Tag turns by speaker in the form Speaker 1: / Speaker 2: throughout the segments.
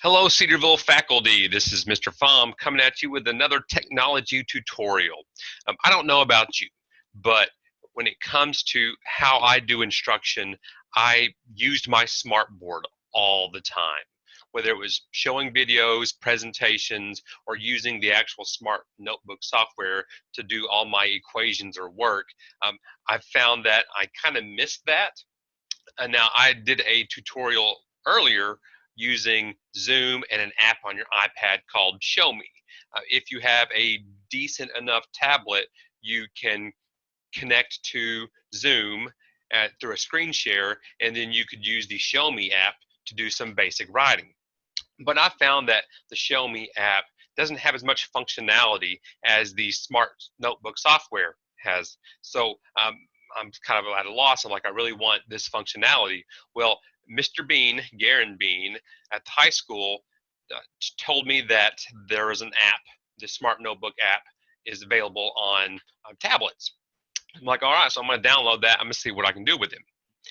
Speaker 1: Hello, Cedarville faculty. This is Mr. Pham coming at you with another technology tutorial. I don't know about you, but when it comes to how I do instruction, I used my smartboard all the time. Whether it was showing videos, presentations, or using the actual smart notebook software to do all my equations or work, I found that I kind of missed that. And now I did a tutorial earlier using Zoom and an app on your iPad called Show Me. If you have a decent enough tablet, you can connect to Zoom through a screen share, and then you could use the Show Me app to do some basic writing. But I found that the Show Me app doesn't have as much functionality as the smart notebook software has. So I'm kind of at a loss. I'm like, I really want this functionality. Well, Mr. Bean, Garen Bean, at the high school told me that there is an app, the Smart Notebook app is available on tablets. I'm like, all right, so I'm going to download that. I'm going to see what I can do with it.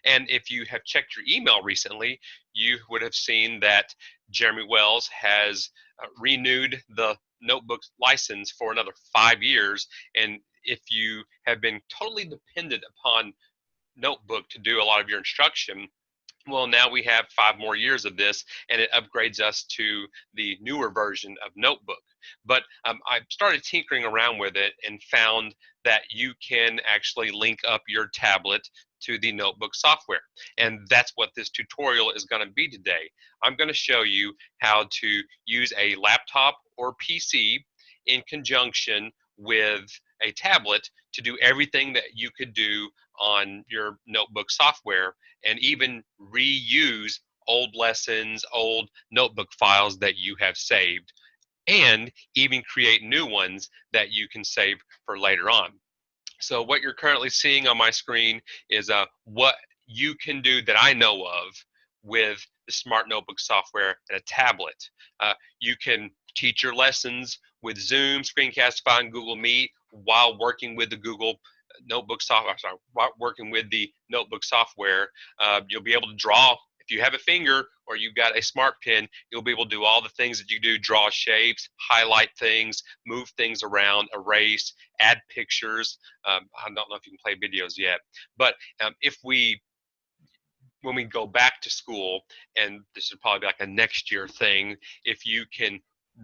Speaker 1: And if you have checked your email recently, you would have seen that Jeremy Wells has renewed the notebook license for another 5 years. And if you have been totally dependent upon Notebook to do a lot of your instruction, well, now we have 5 more years of this, and it upgrades us to the newer version of Notebook. But I started tinkering around with it and found that you can actually link up your tablet to the Notebook software. And that's what this tutorial is going to be today. I'm going to show you how to use a laptop or PC in conjunction with a tablet to do everything that you could do on your Notebook software, and even reuse old lessons, old notebook files that you have saved, and even create new ones that you can save for later on. So what you're currently seeing on my screen is what you can do that I know of with the Smart Notebook software and a tablet. You can teach your lessons with Zoom, Screencastify, and Google Meet while working with the Google Notebook software. Sorry, while working with the Notebook software, you'll be able to draw. If you have a finger or you've got a smart pen, you'll be able to do all the things that you do: draw shapes, highlight things, move things around, erase, add pictures. I don't know if you can play videos yet, but if we when we go back to school, and this would probably be like a next year thing, if you can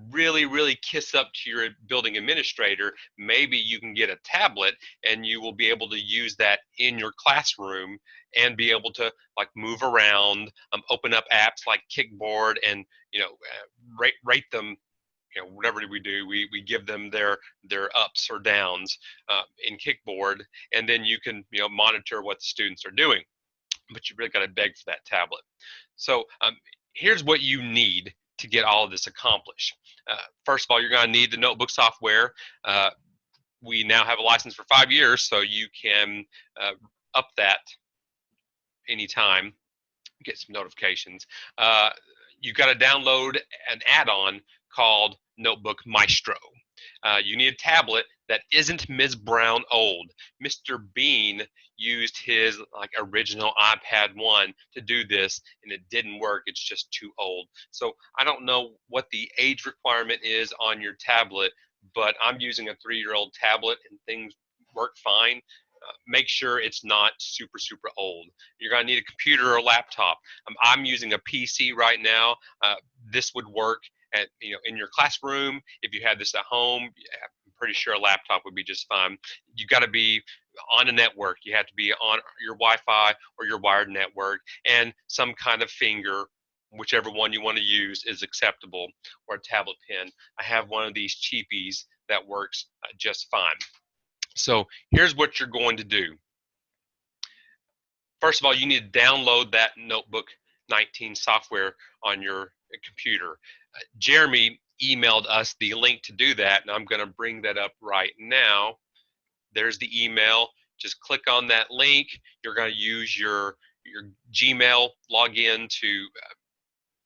Speaker 1: really kiss up to your building administrator, maybe you can get a tablet and you will be able to use that in your classroom and be able to like move around, open up apps like Kickboard, and rate them. Whatever we do, we give them their ups or downs in Kickboard, and then you can monitor what the students are doing. But you really got to beg for that tablet. So here's what you need to get all of this accomplished. First of all, you're going to need the notebook software. We now have a license for 5 years, so you can up that anytime, get some notifications. You've got to download an add-on called Notebook Maestro. You need a tablet that isn't Ms. Brown old. Mr. Bean used his original iPad 1 to do this, and it didn't work. It's just too old. So I don't know what the age requirement is on your tablet, but I'm using a 3-year-old tablet and things work fine. Make sure it's not super old. You're going to need a computer or a laptop. I'm using a PC right now. This would work in your classroom. If you had this at home, I'm pretty sure a laptop would be just fine. You got to be on a network. You have to be on your Wi-Fi or your wired network, and some kind of finger, whichever one you want to use is acceptable, or a tablet pen. I have one of these cheapies that works just fine. So here's what you're going to do. First of all, you need to download that Notebook 19 software on your computer. Jeremy emailed us the link to do that, and I'm going to bring that up right now. There's the email. Just click on that link. You're going to use your Gmail login to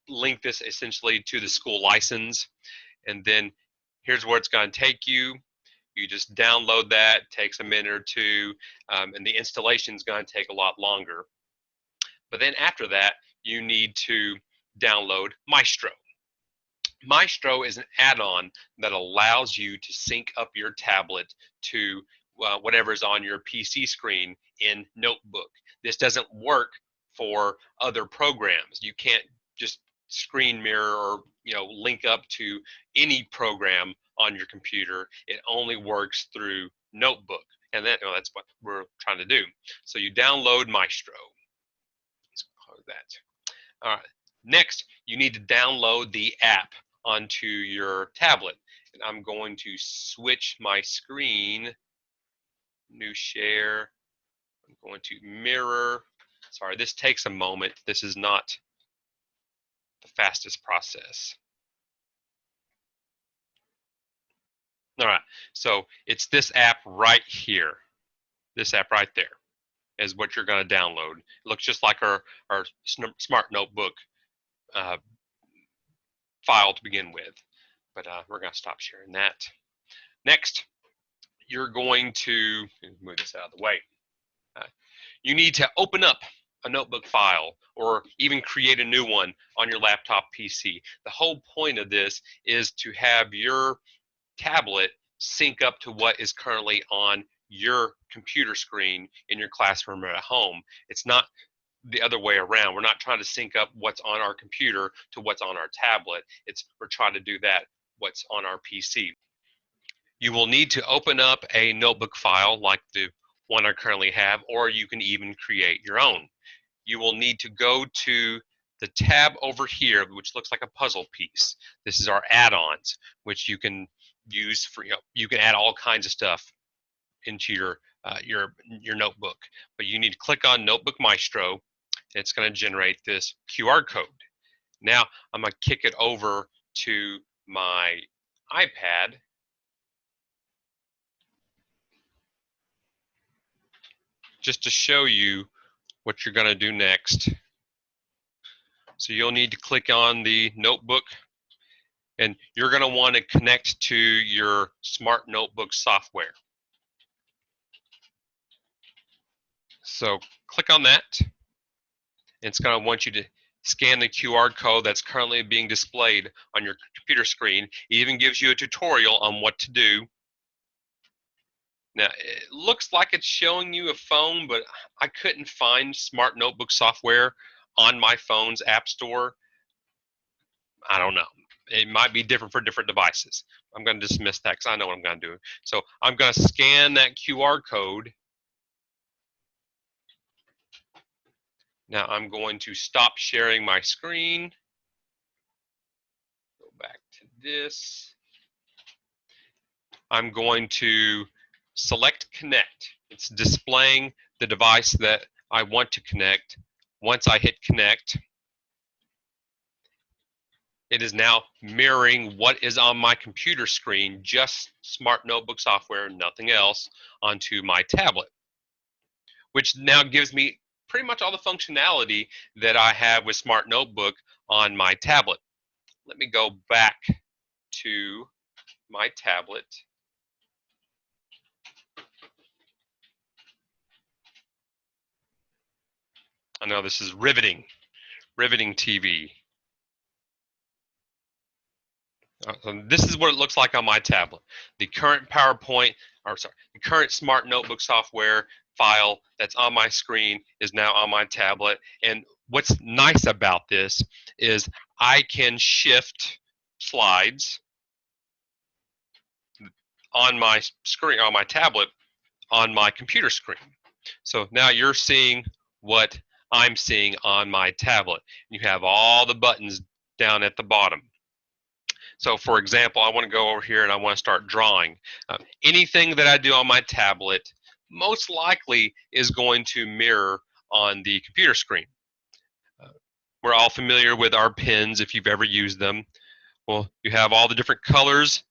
Speaker 1: link this essentially to the school license, and then here's where it's going to take you. You just download that. It takes a minute or two, and the installation is going to take a lot longer. But then after that, you need to download Maestro. Maestro is an add-on that allows you to sync up your tablet to whatever's on your PC screen in Notebook. This doesn't work for other programs. You can't just screen mirror or link up to any program on your computer. It only works through Notebook, and that's what we're trying to do. So you download Maestro. Let's close that. All right. Next, you need to download the app onto your tablet. And I'm going to switch my screen. New share. I'm going to mirror. Sorry, this takes a moment. This is not the fastest process. All right, so it's this app right here. This app right there is what you're going to download. It looks just like our Smart Notebook file to begin with, but we're going to stop sharing that. Next, you're going to move this out of the way. You need to open up a notebook file or even create a new one on your laptop PC. The whole point of this is to have your tablet sync up to what is currently on your computer screen in your classroom or at home. It's not the other way around. We're not trying to sync up what's on our computer to what's on our tablet. We're trying to do that what's on our PC. You will need to open up a notebook file like the one I currently have, or you can even create your own. You will need to go to the tab over here, which looks like a puzzle piece. This is our add-ons, which you can use for, you can add all kinds of stuff into your notebook. But you need to click on Notebook Maestro. It's going to generate this QR code. Now I'm going to kick it over to my iPad. Just to show you what you're going to do next. So you'll need to click on the notebook, and you're going to want to connect to your Smart Notebook software. So click on that. It's going to want you to scan the QR code that's currently being displayed on your computer screen. It even gives you a tutorial on what to do. Now, it looks like it's showing you a phone, but I couldn't find Smart Notebook software on my phone's app store. I don't know. It might be different for different devices. I'm going to dismiss that because I know what I'm going to do. So I'm going to scan that QR code. Now I'm going to stop sharing my screen. Go back to this. I'm going to select connect. It's displaying the device that I want to connect. Once I hit connect, it is now mirroring what is on my computer screen, just Smart Notebook software, nothing else, onto my tablet, which now gives me pretty much all the functionality that I have with Smart Notebook on my tablet. Let me go back to my tablet. I know this is riveting TV. So this is what it looks like on my tablet. The current the current Smart Notebook software file that's on my screen is now on my tablet. And what's nice about this is I can shift slides on my screen, on my tablet, on my computer screen. So now you're seeing what I'm seeing on my tablet. You have all the buttons down at the bottom. So for example, I want to go over here and I want to start drawing. Anything that I do on my tablet most likely is going to mirror on the computer screen. We're all familiar with our pens if you've ever used them. Well, you have all the different colors,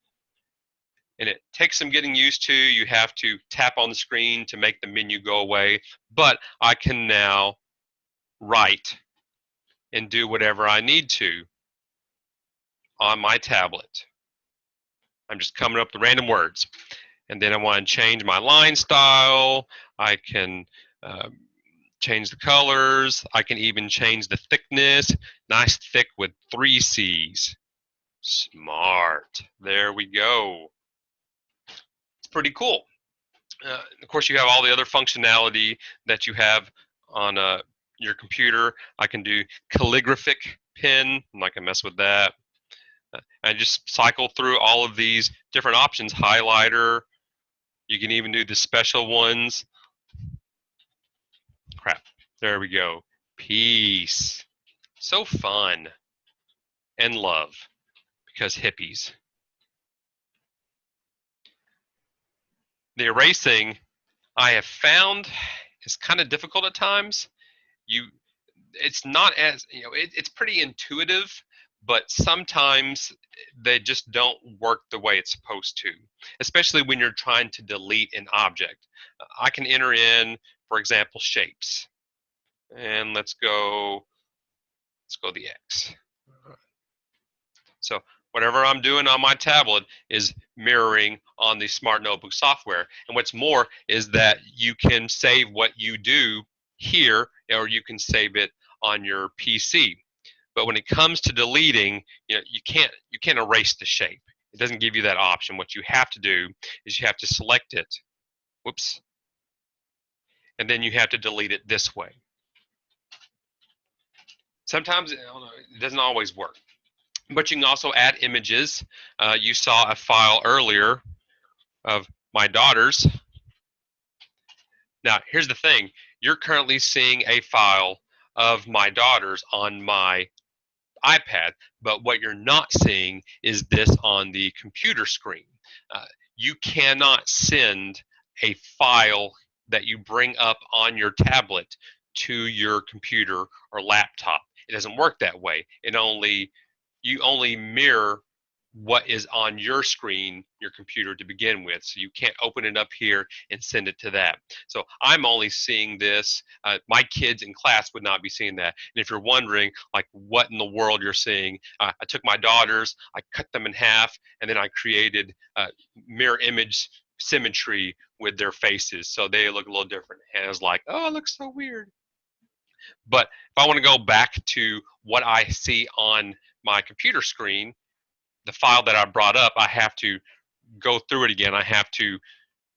Speaker 1: and it takes some getting used to. You have to tap on the screen to make the menu go away, but I can now write and do whatever I need to on my tablet. I'm just coming up with random words. And then I want to change my line style. I can change the colors. I can even change the thickness. Nice thick with 3 C's. Smart. There we go. It's pretty cool. Of course, you have all the other functionality that you have on your computer. I can do calligraphic pen. I'm not gonna mess with that. I just cycle through all of these different options. Highlighter. You can even do the special ones. Crap. There we go. Peace. So fun. And love. Because hippies. The erasing, I have found, is kind of difficult at times. It's not as, it's pretty intuitive, but sometimes they just don't work the way it's supposed to, especially when you're trying to delete an object. I can enter in, for example, shapes, and let's go the X. So whatever I'm doing on my tablet is mirroring on the Smart Notebook software. And what's more is that you can save what you do here, or you can save it on your PC. But when it comes to deleting, you can't erase the shape. It doesn't give you that option. What you have to do is you have to select it. Whoops. And then you have to delete it this way. Sometimes it doesn't always work. But you can also add images. You saw a file earlier of my daughter's. Now, here's the thing. You're currently seeing a file of my daughter's on my iPad, but what you're not seeing is this on the computer screen. You cannot send a file that you bring up on your tablet to your computer or laptop. It doesn't work that way. You only mirror what is on your screen, your computer, to begin with. So you can't open it up here and send it to that. So I'm only seeing this. My kids in class would not be seeing that. And if you're wondering, like, what in the world you're seeing, I took my daughters, I cut them in half, and then I created mirror image symmetry with their faces, so they look a little different. And I was like, oh, it looks so weird. But if I want to go back to what I see on my computer screen, the file that I brought up, I have to go through it again. I have to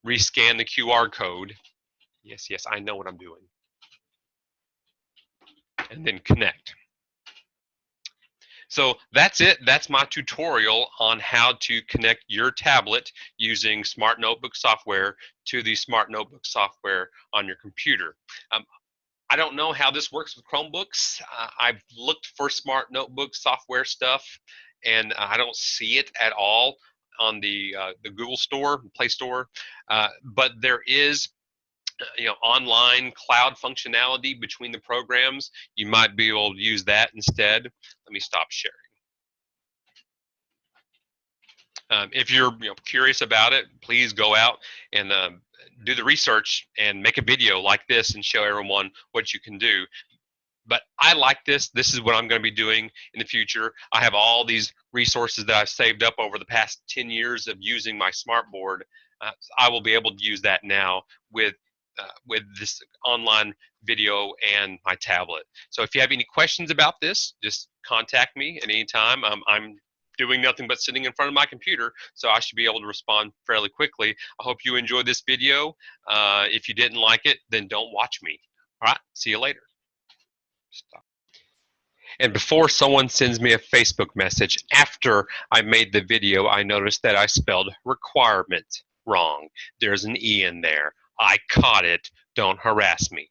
Speaker 1: rescan the QR code. Yes, I know what I'm doing. And then connect. So that's it. That's my tutorial on how to connect your tablet using Smart Notebook software to the Smart Notebook software on your computer. I don't know how this works with Chromebooks. I've looked for Smart Notebook software stuff, and I don't see it at all on the Google Store, Play Store. But there is, online cloud functionality between the programs. You might be able to use that instead. Let me stop sharing. If you're curious about it, please go out and do the research and make a video like this and show everyone what you can do. But I like this. This is what I'm going to be doing in the future. I have all these resources that I've saved up over the past 10 years of using my smartboard. I will be able to use that now with this online video and my tablet. So if you have any questions about this, just contact me at any time. I'm doing nothing but sitting in front of my computer, so I should be able to respond fairly quickly. I hope you enjoyed this video. If you didn't like it, then don't watch me. All right, see you later. Stop. And before someone sends me a Facebook message after I made the video, I noticed that I spelled requirement wrong. There's an E in there. I caught it. Don't harass me.